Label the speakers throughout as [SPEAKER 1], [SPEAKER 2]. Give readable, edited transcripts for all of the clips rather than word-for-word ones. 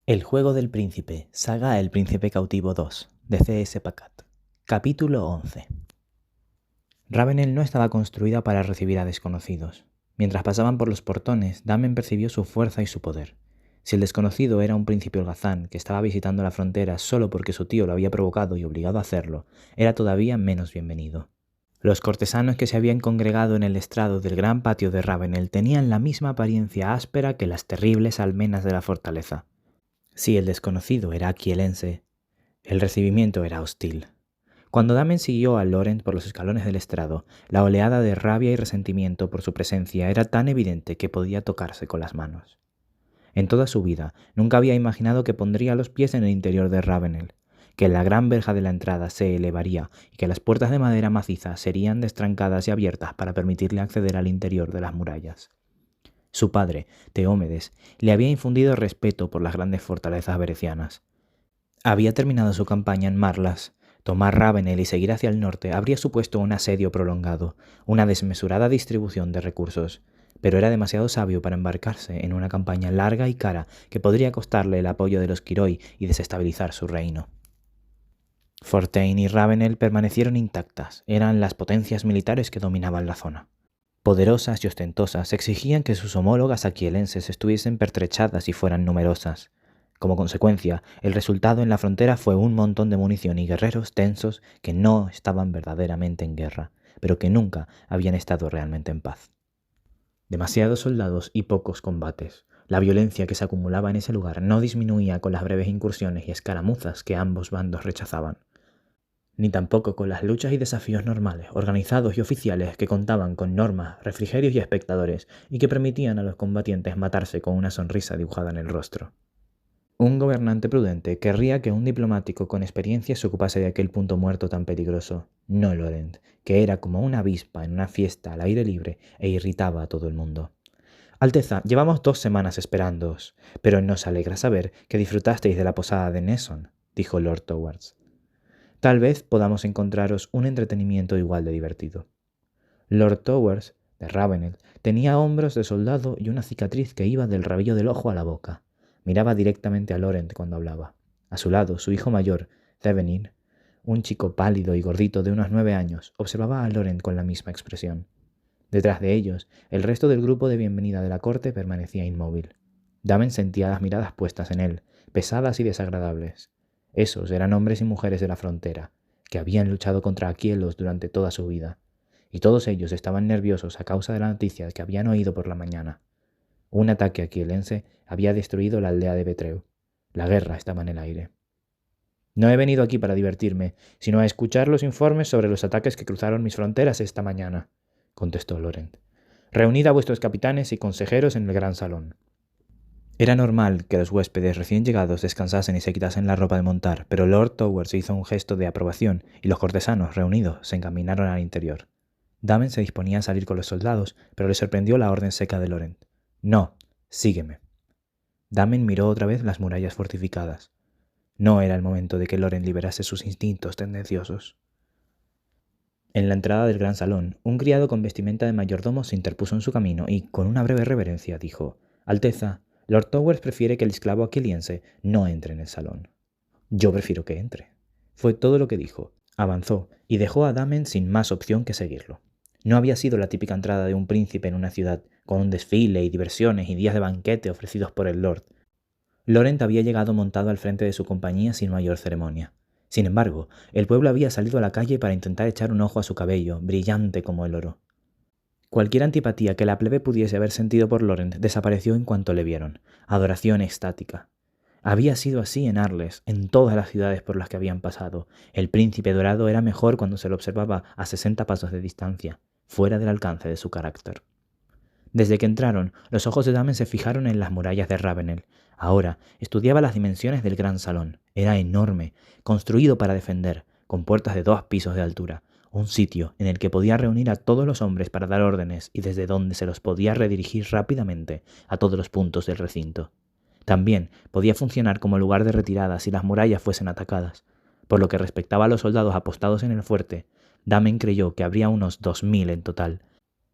[SPEAKER 1] El juego del príncipe, saga El príncipe cautivo 2, de C.S. Pacat. Capítulo 11. Ravenel no estaba construida para recibir a desconocidos. Mientras pasaban por los portones, Damen percibió su fuerza y su poder. Si el desconocido era un príncipe holgazán que estaba visitando la frontera solo porque su tío lo había provocado y obligado a hacerlo, era todavía menos bienvenido. Los cortesanos que se habían congregado en el estrado del gran patio de Ravenel tenían la misma apariencia áspera que las terribles almenas de la fortaleza. Si el desconocido era aquielense, el recibimiento era hostil. Cuando Damen siguió a Laurent por los escalones del estrado, la oleada de rabia y resentimiento por su presencia era tan evidente que podía tocarse con las manos. En toda su vida nunca había imaginado que pondría los pies en el interior de Ravenel, que la gran verja de la entrada se elevaría y que las puertas de madera maciza serían destrancadas y abiertas para permitirle acceder al interior de las murallas. Su padre, Teómedes, le había infundido respeto por las grandes fortalezas berecianas. Había terminado su campaña en Marlas. Tomar Ravenel y seguir hacia el norte habría supuesto un asedio prolongado, una desmesurada distribución de recursos, pero era demasiado sabio para embarcarse en una campaña larga y cara que podría costarle el apoyo de los Quiroi y desestabilizar su reino. Fortaine y Ravenel permanecieron intactas, eran las potencias militares que dominaban la zona. Poderosas y ostentosas, exigían que sus homólogas aquielenses estuviesen pertrechadas y fueran numerosas. Como consecuencia, el resultado en la frontera fue un montón de munición y guerreros tensos que no estaban verdaderamente en guerra, pero que nunca habían estado realmente en paz. Demasiados soldados y pocos combates. La violencia que se acumulaba en ese lugar no disminuía con las breves incursiones y escaramuzas que ambos bandos rechazaban, ni tampoco con las luchas y desafíos normales, organizados y oficiales que contaban con normas, refrigerios y espectadores, y que permitían a los combatientes matarse con una sonrisa dibujada en el rostro. Un gobernante prudente querría que un diplomático con experiencia se ocupase de aquel punto muerto tan peligroso, no Laurent, que era como una avispa en una fiesta al aire libre e irritaba a todo el mundo. Alteza, llevamos 2 semanas esperándoos, pero nos alegra saber que disfrutasteis de la posada de Nesson, dijo Lord Towers. Tal vez podamos encontraros un entretenimiento igual de divertido. Lord Towers, de Ravenel, tenía hombros de soldado y una cicatriz que iba del rabillo del ojo a la boca. Miraba directamente a Laurent cuando hablaba. A su lado, su hijo mayor, Thevenir, un chico pálido y gordito de unos 9 años, observaba a Laurent con la misma expresión. Detrás de ellos, el resto del grupo de bienvenida de la corte permanecía inmóvil. Damen sentía las miradas puestas en él, pesadas y desagradables. Esos eran hombres y mujeres de la frontera, que habían luchado contra Aquielos durante toda su vida, y todos ellos estaban nerviosos a causa de la noticia que habían oído por la mañana. Un ataque aquielense había destruido la aldea de Betreu. La guerra estaba en el aire. No he venido aquí para divertirme, sino a escuchar los informes sobre los ataques que cruzaron mis fronteras esta mañana, contestó Laurent. Reunid a vuestros capitanes y consejeros en el gran salón. Era normal que los huéspedes recién llegados descansasen y se quitasen la ropa de montar, pero Lord Towers hizo un gesto de aprobación y los cortesanos, reunidos, se encaminaron al interior. Damen se disponía a salir con los soldados, pero le sorprendió la orden seca de Laurent. «No, sígueme». Damen miró otra vez las murallas fortificadas. No era el momento de que Laurent liberase sus instintos tendenciosos. En la entrada del gran salón, un criado con vestimenta de mayordomo se interpuso en su camino y, con una breve reverencia, dijo: «Alteza, Lord Towers prefiere que el esclavo aquiliense no entre en el salón». «Yo prefiero que entre». Fue todo lo que dijo. Avanzó y dejó a Damen sin más opción que seguirlo. No había sido la típica entrada de un príncipe en una ciudad, con un desfile y diversiones y días de banquete ofrecidos por el Lord. Laurent había llegado montado al frente de su compañía sin mayor ceremonia. Sin embargo, el pueblo había salido a la calle para intentar echar un ojo a su cabello, brillante como el oro. Cualquier antipatía que la plebe pudiese haber sentido por Laurent desapareció en cuanto le vieron. Adoración extática. Había sido así en Arles, en todas las ciudades por las que habían pasado. El príncipe dorado era mejor cuando se lo observaba a 60 pasos de distancia, fuera del alcance de su carácter. Desde que entraron, los ojos de Damen se fijaron en las murallas de Ravenel. Ahora estudiaba las dimensiones del gran salón. Era enorme, construido para defender, con puertas de 2 pisos de altura. Un sitio en el que podía reunir a todos los hombres para dar órdenes y desde donde se los podía redirigir rápidamente a todos los puntos del recinto. También podía funcionar como lugar de retirada si las murallas fuesen atacadas. Por lo que respectaba a los soldados apostados en el fuerte, Damen creyó que habría unos 2000 en total.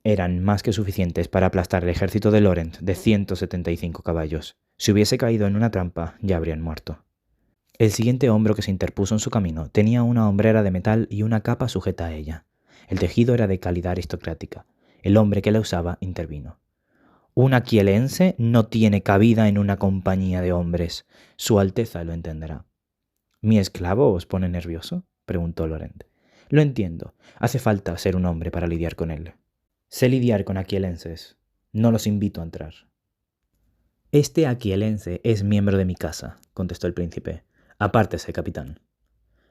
[SPEAKER 1] Eran más que suficientes para aplastar el ejército de Laurent de 175 caballos. Si hubiese caído en una trampa, ya habrían muerto. El siguiente hombro que se interpuso en su camino tenía una hombrera de metal y una capa sujeta a ella. El tejido era de calidad aristocrática. El hombre que la usaba intervino. Un aquielense no tiene cabida en una compañía de hombres. Su Alteza lo entenderá. ¿Mi esclavo os pone nervioso?, preguntó Laurent. Lo entiendo. Hace falta ser un hombre para lidiar con él. Sé lidiar con aquielenses. No los invito a entrar. Este aquielense es miembro de mi casa, contestó el príncipe. Apártese, capitán.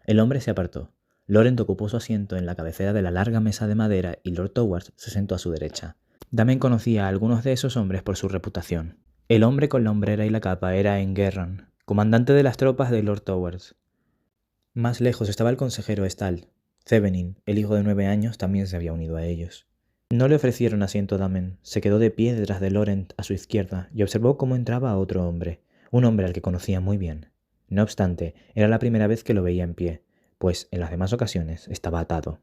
[SPEAKER 1] El hombre se apartó. Laurent ocupó su asiento en la cabecera de la larga mesa de madera y Lord Towers se sentó a su derecha. Damen conocía a algunos de esos hombres por su reputación. El hombre con la hombrera y la capa era Enguerrand, comandante de las tropas de Lord Towers. Más lejos estaba el consejero Stahl. Thevenin, el hijo de 9 años, también se había unido a ellos. No le ofrecieron asiento a Damen. Se quedó de pie detrás de Laurent a su izquierda y observó cómo entraba otro hombre, un hombre al que conocía muy bien. No obstante, era la primera vez que lo veía en pie, pues en las demás ocasiones estaba atado.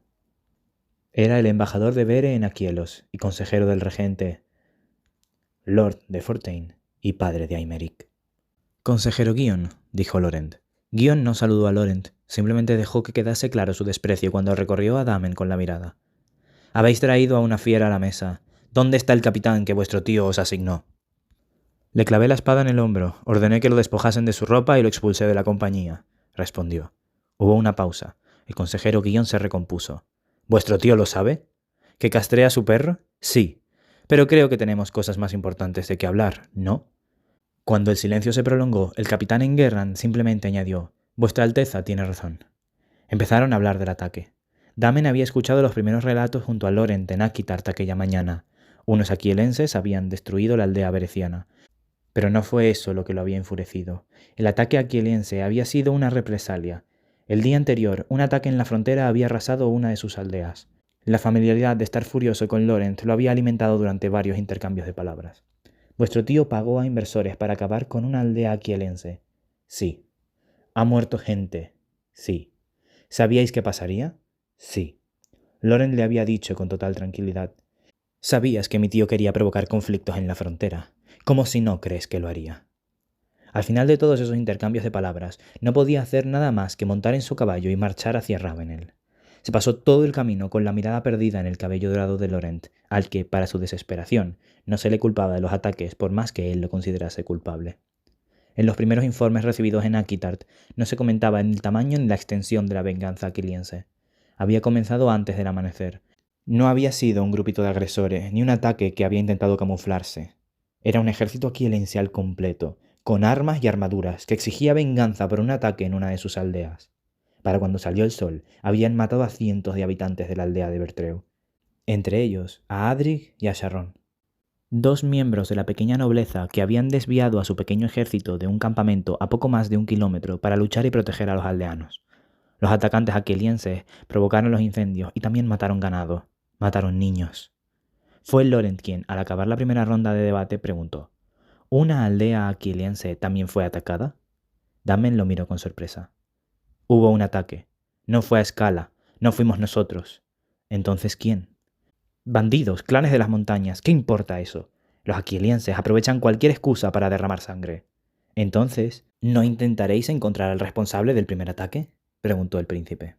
[SPEAKER 1] Era el embajador de Bere en Aquielos y consejero del regente Lord de Fontaine y padre de Aymeric. «Consejero Guion», dijo Laurent. Guion no saludó a Laurent, simplemente dejó que quedase claro su desprecio cuando recorrió a Damen con la mirada. «Habéis traído a una fiera a la mesa. ¿Dónde está el capitán que vuestro tío os asignó?» «Le clavé la espada en el hombro, ordené que lo despojasen de su ropa y lo expulsé de la compañía», respondió. Hubo una pausa. El consejero Guion se recompuso. «¿Vuestro tío lo sabe? ¿Que castrea a su perro? Sí. Pero creo que tenemos cosas más importantes de que hablar, ¿no?» Cuando el silencio se prolongó, el capitán Enguerrand simplemente añadió: «Vuestra Alteza tiene razón». Empezaron a hablar del ataque. Damen había escuchado los primeros relatos junto a Laurent en Aquitart aquella mañana. Unos aquielenses habían destruido la aldea bereciana. Pero no fue eso lo que lo había enfurecido. El ataque aquielense había sido una represalia. El día anterior, un ataque en la frontera había arrasado una de sus aldeas. La familiaridad de estar furioso con Laurent lo había alimentado durante varios intercambios de palabras. «Vuestro tío pagó a inversores para acabar con una aldea aquielense». «Sí». «Ha muerto gente». «Sí». «¿Sabíais qué pasaría?» «Sí». Laurent le había dicho con total tranquilidad: «Sabías que mi tío quería provocar conflictos en la frontera. ¿Cómo si no crees que lo haría?» Al final de todos esos intercambios de palabras, no podía hacer nada más que montar en su caballo y marchar hacia Ravenel. Se pasó todo el camino con la mirada perdida en el cabello dorado de Laurent, al que, para su desesperación, no se le culpaba de los ataques por más que él lo considerase culpable. En los primeros informes recibidos en Aquitart no se comentaba ni el tamaño ni la extensión de la venganza aquiliense. Había comenzado antes del amanecer. No había sido un grupito de agresores, ni un ataque que había intentado camuflarse. Era un ejército aquiliense al completo, con armas y armaduras, que exigía venganza por un ataque en una de sus aldeas. Para cuando salió el sol, habían matado a cientos de habitantes de la aldea de Bertreu, entre ellos a Adrig y a Charron, 2 miembros de la pequeña nobleza que habían desviado a su pequeño ejército de un campamento a poco más de 1 kilómetro para luchar y proteger a los aldeanos. Los atacantes aquilienses provocaron los incendios y también mataron ganado, mataron niños. Fue Laurent quien, al acabar la primera ronda de debate, preguntó: ¿una aldea aquiliense también fue atacada? Damen lo miró con sorpresa. Hubo un ataque. No fue a escala. No fuimos nosotros. ¿Entonces quién? Bandidos, clanes de las montañas. ¿Qué importa eso? Los aquilienses aprovechan cualquier excusa para derramar sangre. Entonces, ¿no intentaréis encontrar al responsable del primer ataque?, preguntó el príncipe.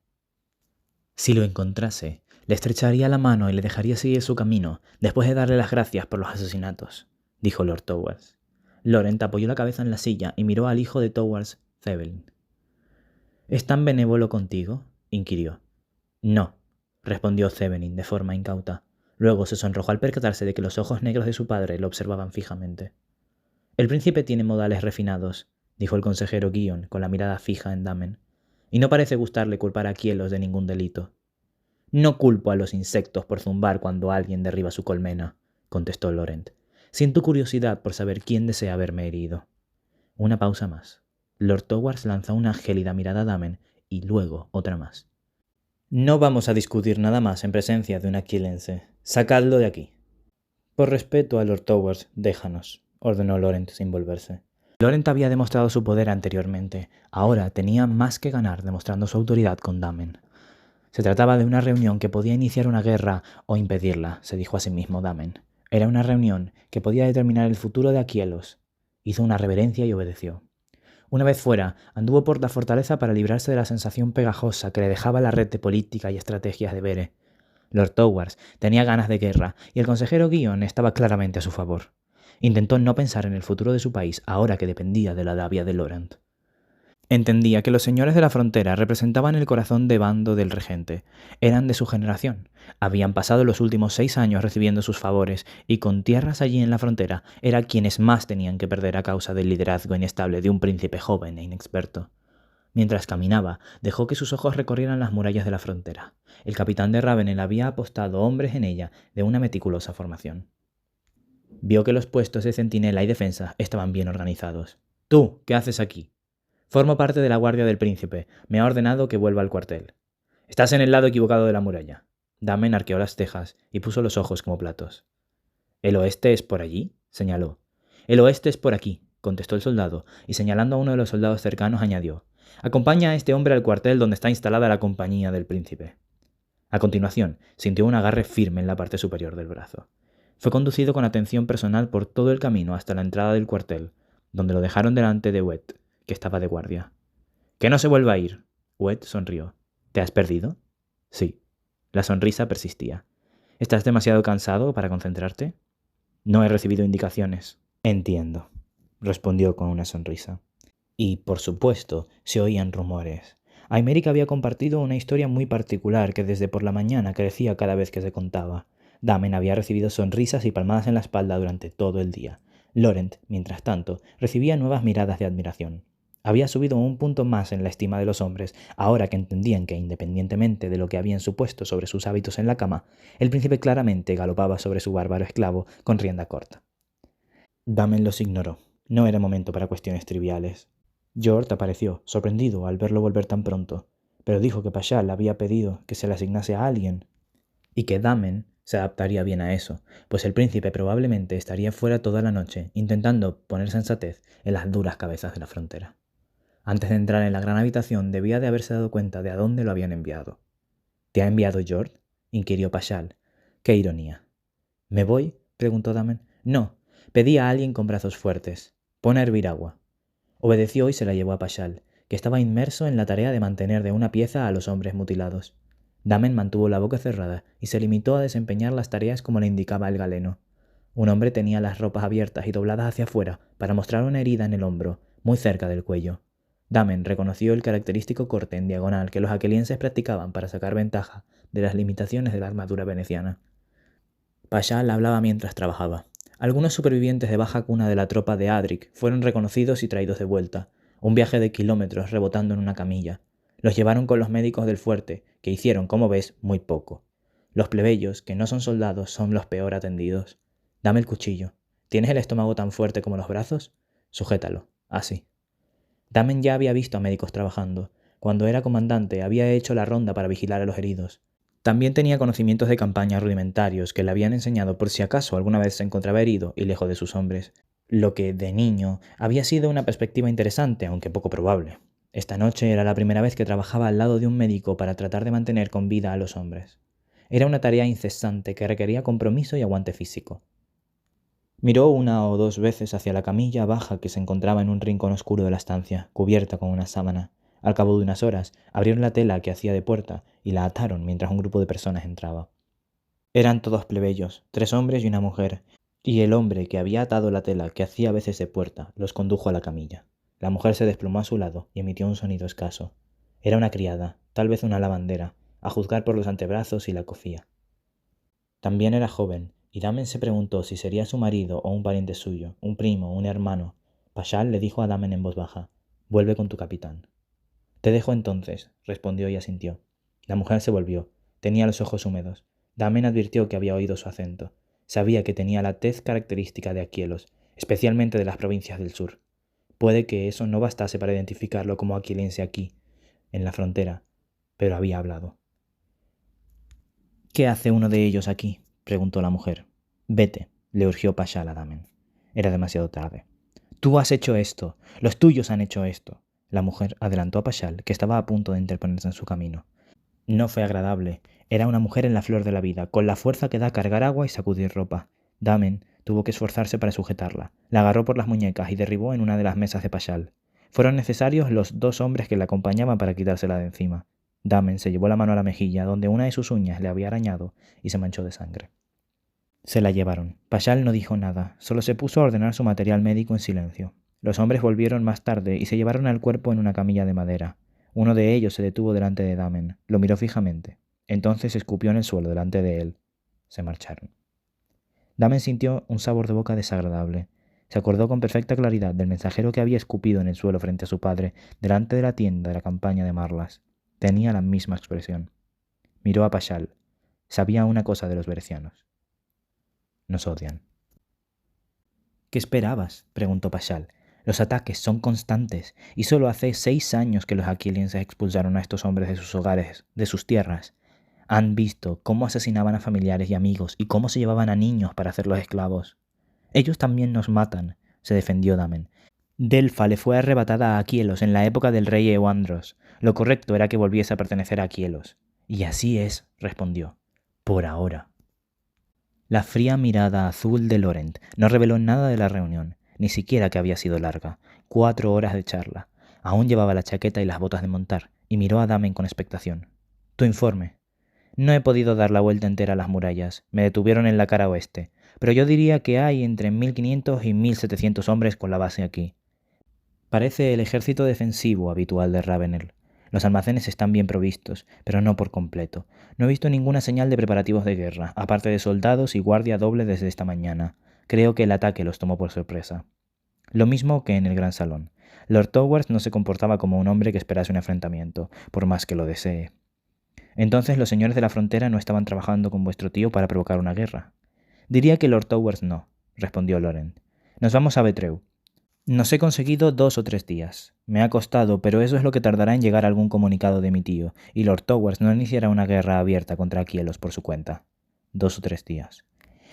[SPEAKER 1] Si lo encontrase, le estrecharía la mano y le dejaría seguir su camino después de darle las gracias por los asesinatos, dijo Lord Towers. Laurent apoyó la cabeza en la silla y miró al hijo de Towers, Thevenin. ¿Es tan benévolo contigo?, inquirió. No, respondió Thevenin de forma incauta. Luego se sonrojó al percatarse de que los ojos negros de su padre lo observaban fijamente. El príncipe tiene modales refinados, dijo el consejero Guion con la mirada fija en Damen, y no parece gustarle culpar a Quielos de ningún delito. No culpo a los insectos por zumbar cuando alguien derriba su colmena, contestó Laurent. Siento curiosidad por saber quién desea haberme herido. Una pausa más. Lord Towers lanzó una gélida mirada a Damen y luego otra más. No vamos a discutir nada más en presencia de un aquielense. Sacadlo de aquí. Por respeto a Lord Towers, déjanos, ordenó Laurent sin volverse. Laurent había demostrado su poder anteriormente. Ahora tenía más que ganar demostrando su autoridad con Damen. Se trataba de una reunión que podía iniciar una guerra o impedirla, se dijo a sí mismo Damen. Era una reunión que podía determinar el futuro de Aquielos. Hizo una reverencia y obedeció. Una vez fuera, anduvo por la fortaleza para librarse de la sensación pegajosa que le dejaba la red de política y estrategias de Bere. Lord Towers tenía ganas de guerra y el consejero Guion estaba claramente a su favor. Intentó no pensar en el futuro de su país ahora que dependía de la labia de Laurent. Entendía que los señores de la frontera representaban el corazón de bando del regente. Eran de su generación. Habían pasado los últimos 6 años recibiendo sus favores y con tierras allí en la frontera eran quienes más tenían que perder a causa del liderazgo inestable de un príncipe joven e inexperto. Mientras caminaba, dejó que sus ojos recorrieran las murallas de la frontera. El capitán de Ravenel había apostado hombres en ella de una meticulosa formación. Vio que los puestos de centinela y defensa estaban bien organizados. «¿Tú qué haces aquí?» «Formo parte de la guardia del príncipe. Me ha ordenado que vuelva al cuartel». «Estás en el lado equivocado de la muralla». Damen arqueó las cejas y puso los ojos como platos. «¿El oeste es por allí?», señaló. «El oeste es por aquí», contestó el soldado, y señalando a uno de los soldados cercanos añadió: «Acompaña a este hombre al cuartel donde está instalada la compañía del príncipe». A continuación, sintió un agarre firme en la parte superior del brazo. Fue conducido con atención personal por todo el camino hasta la entrada del cuartel, donde lo dejaron delante de Wet, que estaba de guardia. «Que no se vuelva a ir». Wet sonrió. «¿Te has perdido?» «Sí». La sonrisa persistía. «¿Estás demasiado cansado para concentrarte?» «No he recibido indicaciones». «Entiendo», respondió con una sonrisa. Y, por supuesto, se oían rumores. Aymeric había compartido una historia muy particular que desde por la mañana crecía cada vez que se contaba. Damen había recibido sonrisas y palmadas en la espalda durante todo el día. Laurent, mientras tanto, recibía nuevas miradas de admiración. Había subido un punto más en la estima de los hombres, ahora que entendían que, independientemente de lo que habían supuesto sobre sus hábitos en la cama, el príncipe claramente galopaba sobre su bárbaro esclavo con rienda corta. Damen los ignoró. No era momento para cuestiones triviales. George apareció, sorprendido al verlo volver tan pronto, pero dijo que Paschal había pedido que se le asignase a alguien y que Damen se adaptaría bien a eso, pues el príncipe probablemente estaría fuera toda la noche intentando poner sensatez en las duras cabezas de la frontera. Antes de entrar en la gran habitación debía de haberse dado cuenta de a dónde lo habían enviado. ¿Te ha enviado George?, inquirió Paschal. ¡Qué ironía! ¿Me voy?, preguntó Damen. No, pedí a alguien con brazos fuertes. Pon a hervir agua. Obedeció y se la llevó a Paschal, que estaba inmerso en la tarea de mantener de una pieza a los hombres mutilados. Damen mantuvo la boca cerrada y se limitó a desempeñar las tareas como le indicaba el galeno. Un hombre tenía las ropas abiertas y dobladas hacia afuera para mostrar una herida en el hombro, muy cerca del cuello. Damen reconoció el característico corte en diagonal que los aquelienses practicaban para sacar ventaja de las limitaciones de la armadura veneciana. Paschal hablaba mientras trabajaba. Algunos supervivientes de baja cuna de la tropa de Adric fueron reconocidos y traídos de vuelta. Un viaje de kilómetros rebotando en una camilla. Los llevaron con los médicos del fuerte, que hicieron, como ves, muy poco. Los plebeyos, que no son soldados, son los peor atendidos. Dame el cuchillo. ¿Tienes el estómago tan fuerte como los brazos? Sujétalo. Así. Damen ya había visto a médicos trabajando. Cuando era comandante había hecho la ronda para vigilar a los heridos. También tenía conocimientos de campaña rudimentarios que le habían enseñado por si acaso alguna vez se encontraba herido y lejos de sus hombres, lo que, de niño, había sido una perspectiva interesante, aunque poco probable. Esta noche era la primera vez que trabajaba al lado de un médico para tratar de mantener con vida a los hombres. Era una tarea incesante que requería compromiso y aguante físico. Miró 1 o 2 veces hacia la camilla baja que se encontraba en un rincón oscuro de la estancia, cubierta con una sábana. Al cabo de unas horas, abrieron la tela que hacía de puerta y la ataron mientras un grupo de personas entraba. Eran todos plebeyos, 3 hombres y una mujer, y el hombre que había atado la tela que hacía veces de puerta los condujo a la camilla. La mujer se desplomó a su lado y emitió un sonido escaso. Era una criada, tal vez una lavandera, a juzgar por los antebrazos y la cofía. También era joven, y Damen se preguntó si sería su marido o un pariente suyo, un primo, un hermano. Paschal le dijo a Damen en voz baja: «Vuelve con tu capitán». «Te dejo entonces», respondió y asintió. La mujer se volvió. Tenía los ojos húmedos. Damen advirtió que había oído su acento. Sabía que tenía la tez característica de aquielos, especialmente de las provincias del sur. Puede que eso no bastase para identificarlo como aquielense aquí, en la frontera, pero había hablado. «¿Qué hace uno de ellos aquí?», preguntó la mujer. «Vete», le urgió Paschal a Damen. Era demasiado tarde. «Tú has hecho esto. Los tuyos han hecho esto». La mujer adelantó a Paschal, que estaba a punto de interponerse en su camino. No fue agradable. Era una mujer en la flor de la vida, con la fuerza que da cargar agua y sacudir ropa. Damen Tuvo que esforzarse para sujetarla. La agarró por las muñecas y derribó en una de las mesas de Paschal. Fueron necesarios los 2 hombres que la acompañaban para quitársela de encima. Damen se llevó la mano a la mejilla, donde una de sus uñas le había arañado, y se manchó de sangre. Se la llevaron. Paschal no dijo nada, solo se puso a ordenar su material médico en silencio. Los hombres volvieron más tarde y se llevaron al cuerpo en una camilla de madera. Uno de ellos se detuvo delante de Damen, lo miró fijamente. Entonces escupió en el suelo delante de él. Se marcharon. Damen sintió un sabor de boca desagradable. Se acordó con perfecta claridad del mensajero que había escupido en el suelo frente a su padre, delante de la tienda de la campaña de Marlas. Tenía la misma expresión. Miró a Paschal. Sabía una cosa de los berecianos. Nos odian. ¿Qué esperabas?, preguntó Paschal. Los ataques son constantes, y solo hace 6 años que los aquilienses expulsaron a estos hombres de sus hogares, de sus tierras. Han visto cómo asesinaban a familiares y amigos y cómo se llevaban a niños para hacerlos esclavos. Ellos también nos matan, se defendió Damen. Delfa le fue arrebatada a Aquielos en la época del rey Euandros. Lo correcto era que volviese a pertenecer a Aquielos. Y así es, respondió. Por ahora. La fría mirada azul de Laurent no reveló nada de la reunión, ni siquiera que había sido larga. 4 horas de charla. Aún llevaba la chaqueta y las botas de montar, y miró a Damen con expectación. Tu informe. No he podido dar la vuelta entera a las murallas. Me detuvieron en la cara oeste, pero yo diría que hay entre 1500 y 1700 hombres con la base aquí. Parece el ejército defensivo habitual de Ravenel. Los almacenes están bien provistos, pero no por completo. No he visto ninguna señal de preparativos de guerra, aparte de soldados y guardia doble desde esta mañana. Creo que el ataque los tomó por sorpresa. Lo mismo que en el gran salón. Lord Towers no se comportaba como un hombre que esperase un enfrentamiento, por más que lo desee. Entonces los señores de la frontera no estaban trabajando con vuestro tío para provocar una guerra. Diría que Lord Towers no, respondió Laurent. Nos vamos a Betreu. Nos he conseguido 2 o 3 días. Me ha costado, pero eso es lo que tardará en llegar algún comunicado de mi tío, y Lord Towers no iniciará una guerra abierta contra Aquielos por su cuenta. 2 o 3 días.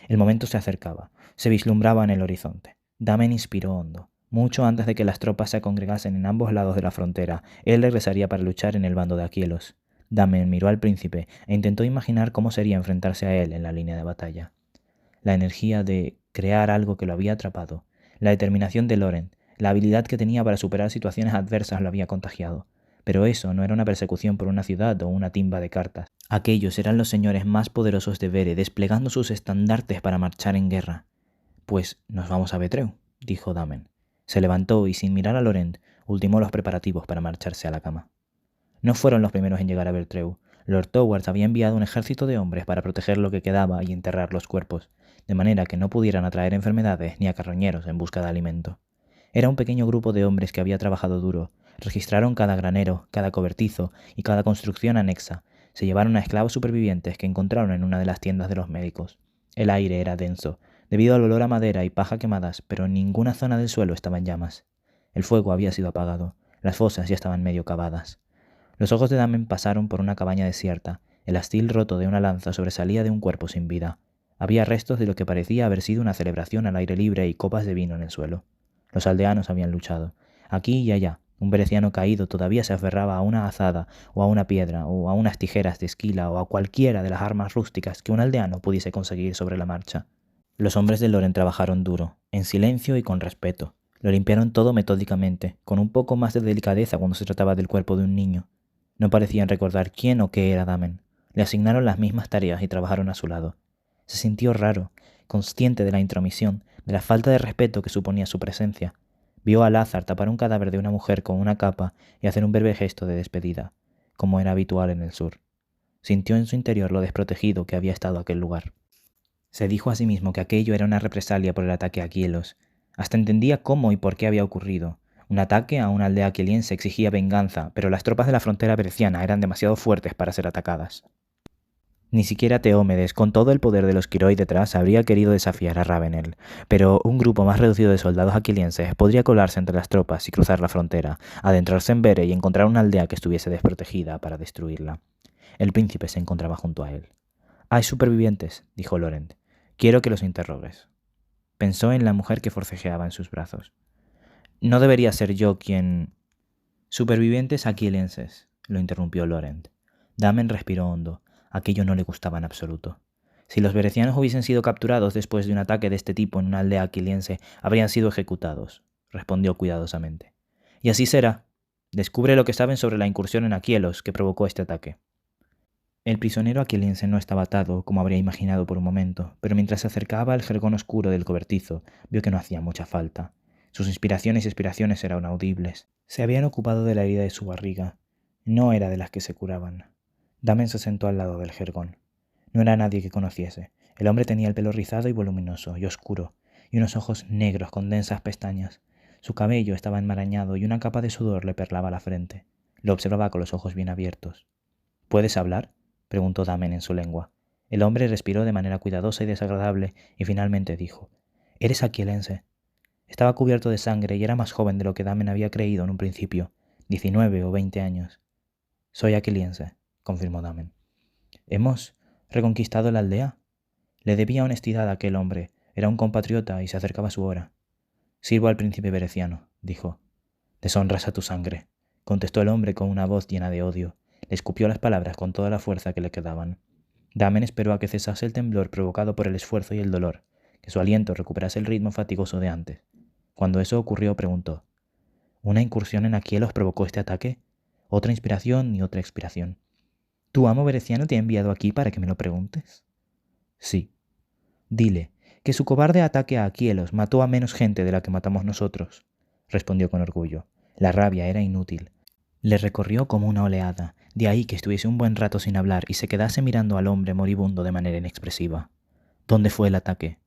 [SPEAKER 1] El momento se acercaba, se vislumbraba en el horizonte. Damen inspiró hondo. Mucho antes de que las tropas se congregasen en ambos lados de la frontera, él regresaría para luchar en el bando de Aquielos. Damen miró al príncipe e intentó imaginar cómo sería enfrentarse a él en la línea de batalla. La energía de crear algo que lo había atrapado, la determinación de Laurent, la habilidad que tenía para superar situaciones adversas lo había contagiado. Pero eso no era una persecución por una ciudad o una timba de cartas. Aquellos eran los señores más poderosos de Vere desplegando sus estandartes para marchar en guerra. Pues nos vamos a Betreu, dijo Damen. Se levantó y sin mirar a Laurent, ultimó los preparativos para marcharse a la cama. No fueron los primeros en llegar a Betreu. Lord Towers había enviado un ejército de hombres para proteger lo que quedaba y enterrar los cuerpos, de manera que no pudieran atraer enfermedades ni a carroñeros en busca de alimento. Era un pequeño grupo de hombres que había trabajado duro. Registraron cada granero, cada cobertizo y cada construcción anexa. Se llevaron a esclavos supervivientes que encontraron en una de las tiendas de los médicos. El aire era denso, debido al olor a madera y paja quemadas, pero en ninguna zona del suelo estaba en llamas. El fuego había sido apagado. Las fosas ya estaban medio cavadas. Los ojos de Damen pasaron por una cabaña desierta. El astil roto de una lanza sobresalía de un cuerpo sin vida. Había restos de lo que parecía haber sido una celebración al aire libre y copas de vino en el suelo. Los aldeanos habían luchado. Aquí y allá, un bereciano caído todavía se aferraba a una azada o a una piedra o a unas tijeras de esquila o a cualquiera de las armas rústicas que un aldeano pudiese conseguir sobre la marcha. Los hombres de Loren trabajaron duro, en silencio y con respeto. Lo limpiaron todo metódicamente, con un poco más de delicadeza cuando se trataba del cuerpo de un niño. No parecían recordar quién o qué era Damen. Le asignaron las mismas tareas y trabajaron a su lado. Se sintió raro, consciente de la intromisión, de la falta de respeto que suponía su presencia. Vio a Lázaro tapar un cadáver de una mujer con una capa y hacer un breve gesto de despedida, como era habitual en el sur. Sintió en su interior lo desprotegido que había estado aquel lugar. Se dijo a sí mismo que aquello era una represalia por el ataque a Aquielos. Hasta entendía cómo y por qué había ocurrido. Un ataque a una aldea aquiliense exigía venganza, pero las tropas de la frontera berciana eran demasiado fuertes para ser atacadas. Ni siquiera Teómedes, con todo el poder de los Quiroi detrás, habría querido desafiar a Ravenel, pero un grupo más reducido de soldados aquilienses podría colarse entre las tropas y cruzar la frontera, adentrarse en Vere y encontrar una aldea que estuviese desprotegida para destruirla. El príncipe se encontraba junto a él. «Hay supervivientes», dijo Laurent. «Quiero que los interrogues». Pensó en la mujer que forcejeaba en sus brazos. «No debería ser yo quien...» «Supervivientes aquilienses», lo interrumpió Laurent. Damen respiró hondo. Aquello no le gustaba en absoluto. Si los berecianos hubiesen sido capturados después de un ataque de este tipo en una aldea aquiliense, habrían sido ejecutados, respondió cuidadosamente. Y así será. Descubre lo que saben sobre la incursión en Aquielos que provocó este ataque. El prisionero aquiliense no estaba atado, como habría imaginado por un momento, pero mientras se acercaba al jergón oscuro del cobertizo, vio que no hacía mucha falta. Sus inspiraciones y expiraciones eran audibles. Se habían ocupado de la herida de su barriga. No era de las que se curaban. Damen se sentó al lado del jergón. No era nadie que conociese. El hombre tenía el pelo rizado y voluminoso, y oscuro, y unos ojos negros con densas pestañas. Su cabello estaba enmarañado y una capa de sudor le perlaba la frente. Lo observaba con los ojos bien abiertos. ¿Puedes hablar?, preguntó Damen en su lengua. El hombre respiró de manera cuidadosa y desagradable y finalmente dijo: «¿Eres aquielense?» Estaba cubierto de sangre y era más joven de lo que Damen había creído en un principio, 19 o 20 años. «Soy aquiliense», confirmó Damen. «¿Hemos reconquistado la aldea?» Le debía honestidad a aquel hombre. Era un compatriota y se acercaba su hora. «Sirvo al príncipe bereciano», dijo. «Deshonras a tu sangre», contestó el hombre con una voz llena de odio. Le escupió las palabras con toda la fuerza que le quedaban. Damen esperó a que cesase el temblor provocado por el esfuerzo y el dolor, que su aliento recuperase el ritmo fatigoso de antes. Cuando eso ocurrió, preguntó: «¿Una incursión en Aquielos provocó este ataque? ¿Otra inspiración y otra expiración? ¿Tu amo bereciano te ha enviado aquí para que me lo preguntes?» «Sí». «Dile que su cobarde ataque a Aquielos mató a menos gente de la que matamos nosotros», respondió con orgullo. La rabia era inútil. Le recorrió como una oleada, de ahí que estuviese un buen rato sin hablar y se quedase mirando al hombre moribundo de manera inexpresiva. «¿Dónde fue el ataque?»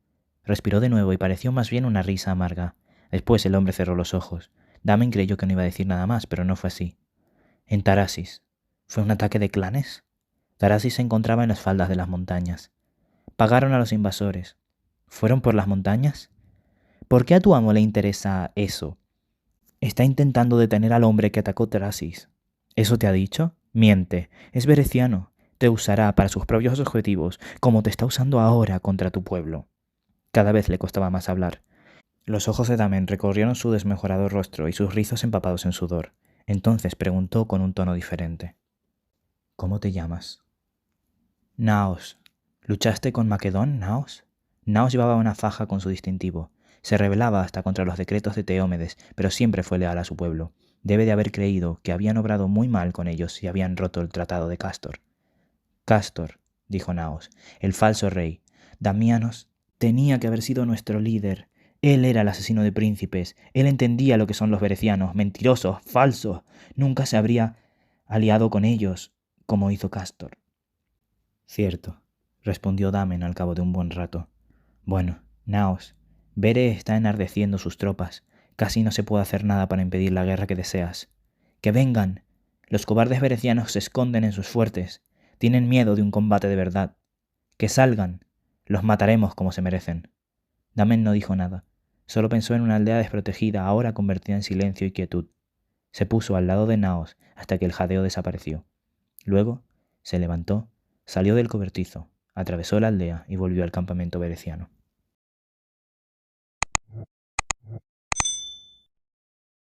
[SPEAKER 1] Respiró de nuevo y pareció más bien una risa amarga. Después el hombre cerró los ojos. Damen creyó que no iba a decir nada más, pero no fue así. «En Tarasis. ¿Fue un ataque de clanes?» Tarasis se encontraba en las faldas de las montañas. «Pagaron a los invasores. ¿Fueron por las montañas?» «¿Por qué a tu amo le interesa eso?» «Está intentando detener al hombre que atacó Tarasis». «¿Eso te ha dicho?» «Miente. Es bereciano. Te usará para sus propios objetivos, como te está usando ahora contra tu pueblo». Cada vez le costaba más hablar. Los ojos de Damen recorrieron su desmejorado rostro y sus rizos empapados en sudor. Entonces preguntó con un tono diferente: «¿Cómo te llamas?» «Naos. ¿Luchaste con Macedón, Naos?» Naos llevaba una faja con su distintivo. Se rebelaba hasta contra los decretos de Teómedes, pero siempre fue leal a su pueblo. Debe de haber creído que habían obrado muy mal con ellos y habían roto el tratado de Cástor. «Cástor», dijo Naos, «el falso rey. Damianos tenía que haber sido nuestro líder. Él era el asesino de príncipes. Él entendía lo que son los berecianos, mentirosos, falsos. Nunca se habría aliado con ellos, como hizo Cástor». «Cierto», respondió Damen al cabo de un buen rato. «Bueno, Naos, Bere está enardeciendo sus tropas. Casi no se puede hacer nada para impedir la guerra que deseas. ¡Que vengan! Los cobardes berecianos se esconden en sus fuertes. Tienen miedo de un combate de verdad. ¡Que salgan! Los mataremos como se merecen». Damen no dijo nada. Solo pensó en una aldea desprotegida, ahora convertida en silencio y quietud. Se puso al lado de Naos hasta que el jadeo desapareció. Luego se levantó, salió del cobertizo, atravesó la aldea y volvió al campamento bereciano.